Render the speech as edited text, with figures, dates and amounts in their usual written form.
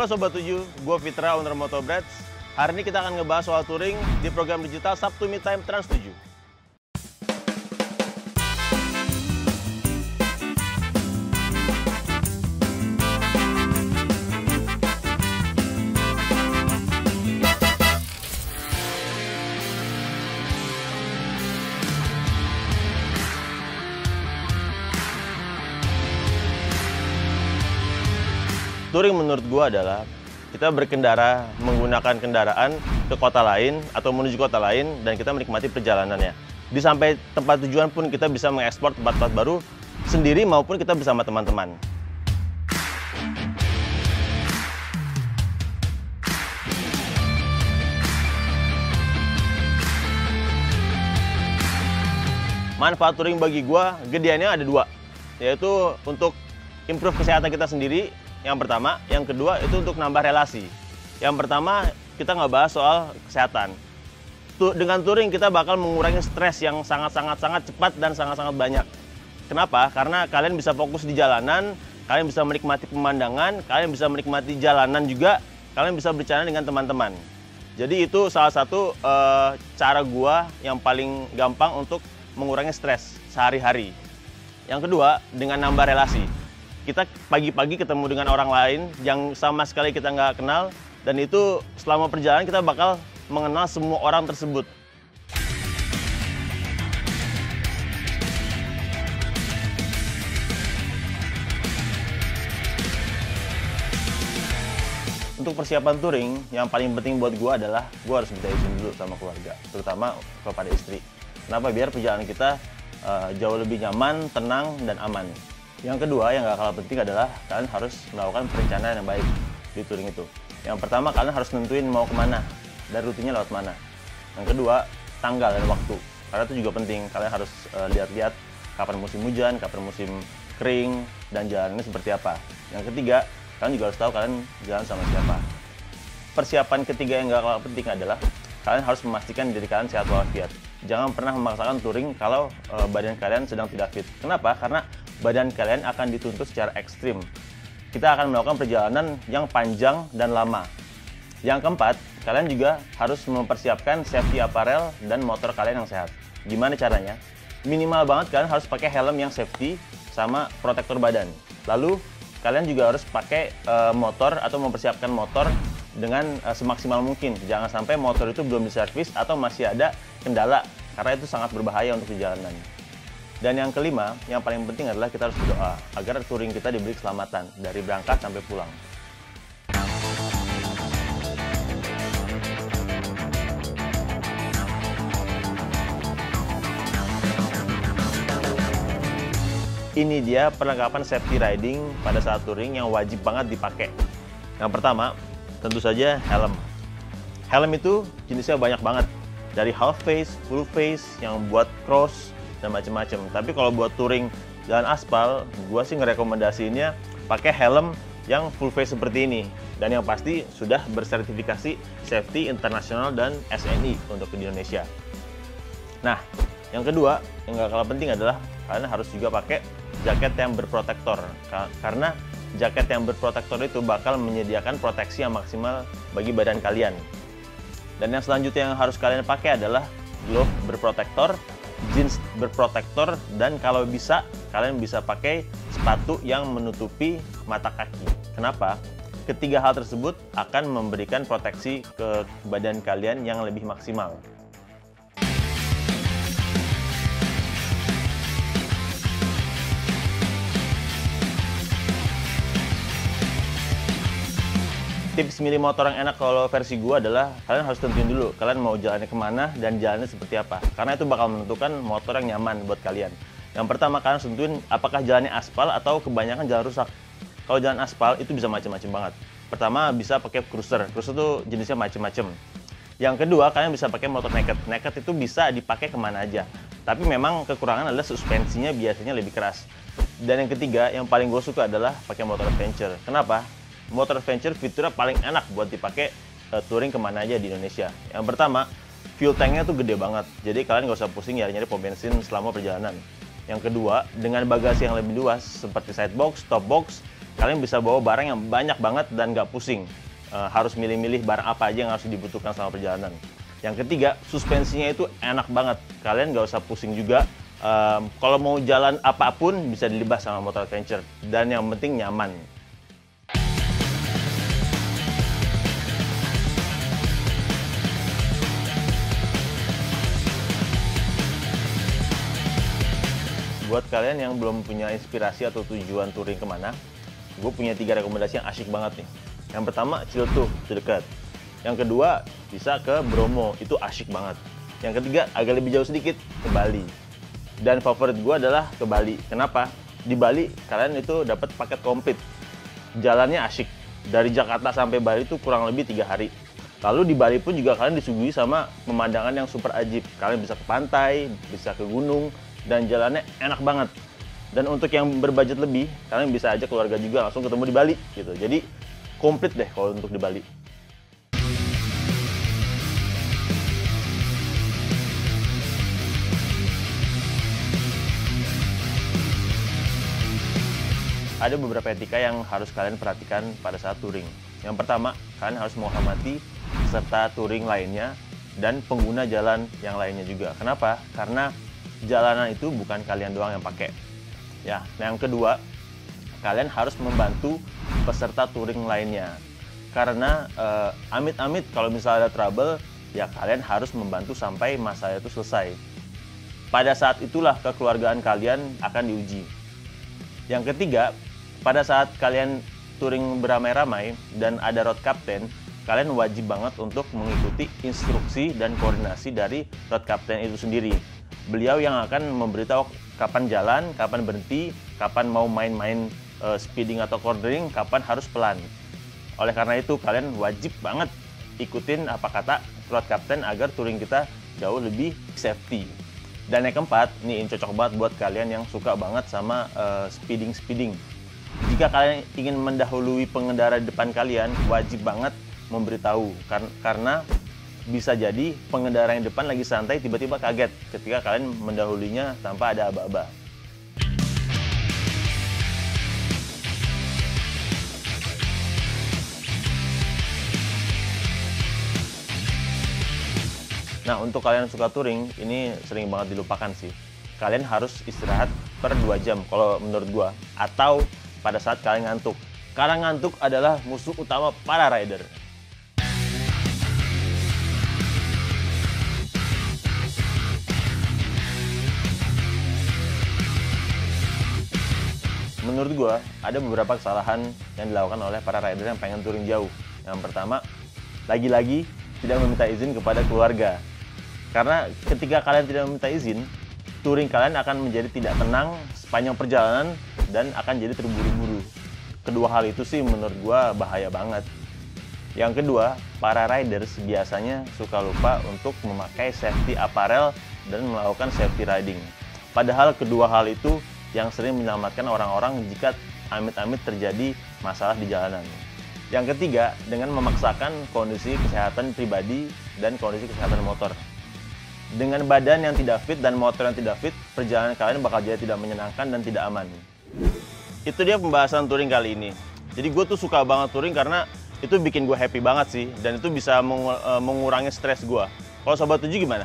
Halo Sobat 7, gue Fitra, owner Motobreds. Hari ini kita akan ngebahas soal touring di program digital Sabtu Me Time Trans 7. Touring menurut gua adalah kita berkendara menggunakan kendaraan ke kota lain atau menuju kota lain dan kita menikmati perjalanannya. Di sampai tempat tujuan pun kita bisa mengeksplor tempat-tempat baru sendiri maupun kita bersama teman-teman. Manfaat touring bagi gua gedeannya ada dua, yaitu untuk improve kesehatan kita sendiri. Yang pertama, yang kedua itu untuk nambah relasi. Yang pertama, kita nggak bahas soal kesehatan. Dengan touring kita bakal mengurangi stres yang sangat cepat dan sangat banyak. Kenapa? Karena kalian bisa fokus di jalanan, kalian bisa menikmati pemandangan, kalian bisa menikmati jalanan juga, kalian bisa bercanda dengan teman-teman. Jadi itu salah satu cara gua yang paling gampang untuk mengurangi stres sehari-hari. Yang kedua, dengan nambah relasi. Kita pagi-pagi ketemu dengan orang lain yang sama sekali kita nggak kenal, dan itu selama perjalanan kita bakal mengenal semua orang tersebut. Untuk persiapan touring, yang paling penting buat gue adalah gue harus minta izin dulu sama keluarga, terutama kepada istri. Kenapa? Biar perjalanan kita jauh lebih nyaman, tenang, dan aman. Yang kedua, yang gak kalah penting adalah kalian harus melakukan perencanaan yang baik di touring itu. Yang pertama, kalian harus nentuin mau kemana dan rutenya lewat mana. Yang kedua, tanggal dan waktu. Karena itu juga penting, kalian harus lihat-lihat kapan musim hujan, kapan musim kering, dan jalannya seperti apa. Yang ketiga, kalian juga harus tahu kalian jalan sama siapa. Persiapan ketiga yang gak kalah penting adalah kalian harus memastikan diri kalian sehat walafiat. Jangan pernah memaksakan touring kalau badan kalian sedang tidak fit. Kenapa? Karena badan kalian akan dituntut secara ekstrim. Kita akan melakukan perjalanan yang panjang dan lama. Yang keempat, kalian juga harus mempersiapkan safety apparel dan motor kalian yang sehat. Gimana caranya? Minimal banget kalian harus pakai helm yang safety sama protektor badan. Lalu kalian juga harus pakai motor atau mempersiapkan motor dengan semaksimal mungkin. Jangan sampai motor itu belum diservis atau masih ada kendala, karena itu sangat berbahaya untuk perjalanan. Dan yang kelima, yang paling penting adalah kita harus berdoa agar touring kita diberi keselamatan dari berangkat sampai pulang. Ini dia perlengkapan safety riding pada saat touring yang wajib banget dipakai. Yang pertama, tentu saja helm. Helm itu jenisnya banyak banget. Dari half face, full face, yang buat cross, dan macam-macam. Tapi kalau buat touring jalan aspal, gue sih ngerekomendasiinnya pakai helm yang full face seperti ini. Dan yang pasti sudah bersertifikasi safety internasional dan SNI untuk di Indonesia. Nah, yang kedua, yang gak kalah penting adalah kalian harus juga pakai jaket yang berprotektor. Karena jaket yang berprotektor itu bakal menyediakan proteksi yang maksimal bagi badan kalian. Dan yang selanjutnya yang harus kalian pakai adalah glove berprotektor, jeans berprotektor, dan kalau bisa kalian bisa pakai sepatu yang menutupi mata kaki. Kenapa? Ketiga hal tersebut akan memberikan proteksi ke badan kalian yang lebih maksimal. Tips milih motor yang enak kalau versi gua adalah kalian harus tentuin dulu kalian mau jalannya kemana dan jalannya seperti apa, karena itu bakal menentukan motor yang nyaman buat kalian. Yang pertama, kalian harus tentuin apakah jalannya aspal atau kebanyakan jalan rusak. Kalau jalan aspal itu bisa macam-macam banget. Pertama, bisa pakai cruiser tuh jenisnya macam-macam. Yang kedua, kalian bisa pakai motor naked. Naked itu bisa dipakai kemana aja, tapi memang kekurangan adalah suspensinya biasanya lebih keras. Dan yang ketiga, yang paling gue suka adalah pakai motor adventure. Kenapa? Motor adventure fiturnya paling enak buat dipakai touring kemana aja di Indonesia. Yang pertama, fuel tanknya tuh gede banget, jadi kalian nggak usah pusing nyari-nyari pom bensin selama perjalanan. Yang kedua, dengan bagasi yang lebih luas seperti side box, top box, kalian bisa bawa barang yang banyak banget dan nggak pusing. Harus milih-milih barang apa aja yang harus dibutuhkan selama perjalanan. Yang ketiga, suspensinya itu enak banget. Kalian nggak usah pusing juga. Kalau mau jalan apapun bisa dilibas sama motor adventure. Dan yang penting nyaman. Buat kalian yang belum punya inspirasi atau tujuan touring kemana, gue punya 3 rekomendasi yang asyik banget nih. Yang pertama, Ciletuh, itu dekat. Yang kedua, bisa ke Bromo, itu asyik banget. Yang ketiga, agak lebih jauh sedikit, ke Bali. Dan favorit gue adalah ke Bali. Kenapa? Di Bali, kalian itu dapat paket komplit. Jalannya asyik. Dari Jakarta sampai Bali itu kurang lebih 3 hari. Lalu di Bali pun juga kalian disuguhi sama pemandangan yang super ajib. Kalian bisa ke pantai, bisa ke gunung, dan jalannya enak banget. Dan untuk yang berbudget lebih, kalian bisa ajak keluarga juga langsung ketemu di Bali gitu. Jadi komplit deh kalau untuk di Bali. Ada beberapa etika yang harus kalian perhatikan pada saat touring. Yang pertama, kalian harus menghormati peserta touring lainnya dan pengguna jalan yang lainnya juga. Kenapa? Karena jalanan itu bukan kalian doang yang pakai. Ya, nah yang kedua, kalian harus membantu peserta touring lainnya. Karena amit-amit kalau misalnya ada trouble, ya kalian harus membantu sampai masalah itu selesai. Pada saat itulah kekeluargaan kalian akan diuji. Yang ketiga, pada saat kalian touring beramai-ramai dan ada road captain, kalian wajib banget untuk mengikuti instruksi dan koordinasi dari road captain itu sendiri. Beliau yang akan memberitahu kapan jalan, kapan berhenti, kapan mau main-main speeding atau cornering, kapan harus pelan. Oleh karena itu, kalian wajib banget ikutin apa kata road captain agar touring kita jauh lebih safety. Dan yang keempat, ini cocok banget buat kalian yang suka banget sama speeding. Jika kalian ingin mendahului pengendara di depan kalian, wajib banget memberitahu. Karena bisa jadi pengendara yang depan lagi santai tiba-tiba kaget ketika kalian mendahulinya tanpa ada aba-aba. Nah, untuk kalian yang suka touring, ini sering banget dilupakan sih. Kalian harus istirahat per 2 jam kalau menurut gua. Atau pada saat kalian ngantuk. Karena ngantuk adalah musuh utama para rider. Menurut gua, ada beberapa kesalahan yang dilakukan oleh para rider yang pengen touring jauh. Yang pertama, lagi-lagi tidak meminta izin kepada keluarga. Karena ketika kalian tidak meminta izin, touring kalian akan menjadi tidak tenang sepanjang perjalanan dan akan jadi terburu-buru. Kedua hal itu sih menurut gua bahaya banget. Yang kedua, para riders biasanya suka lupa untuk memakai safety apparel dan melakukan safety riding. Padahal kedua hal itu yang sering menyelamatkan orang-orang jika amit-amit terjadi masalah di jalanan. Yang ketiga, dengan memaksakan kondisi kesehatan pribadi dan kondisi kesehatan motor. Dengan badan yang tidak fit dan motor yang tidak fit, perjalanan kalian bakal jadi tidak menyenangkan dan tidak aman. Itu dia pembahasan touring kali ini. Jadi gue tuh suka banget touring karena itu bikin gue happy banget sih. Dan itu bisa mengurangi stres gue. Kalau Sobat 7 gimana?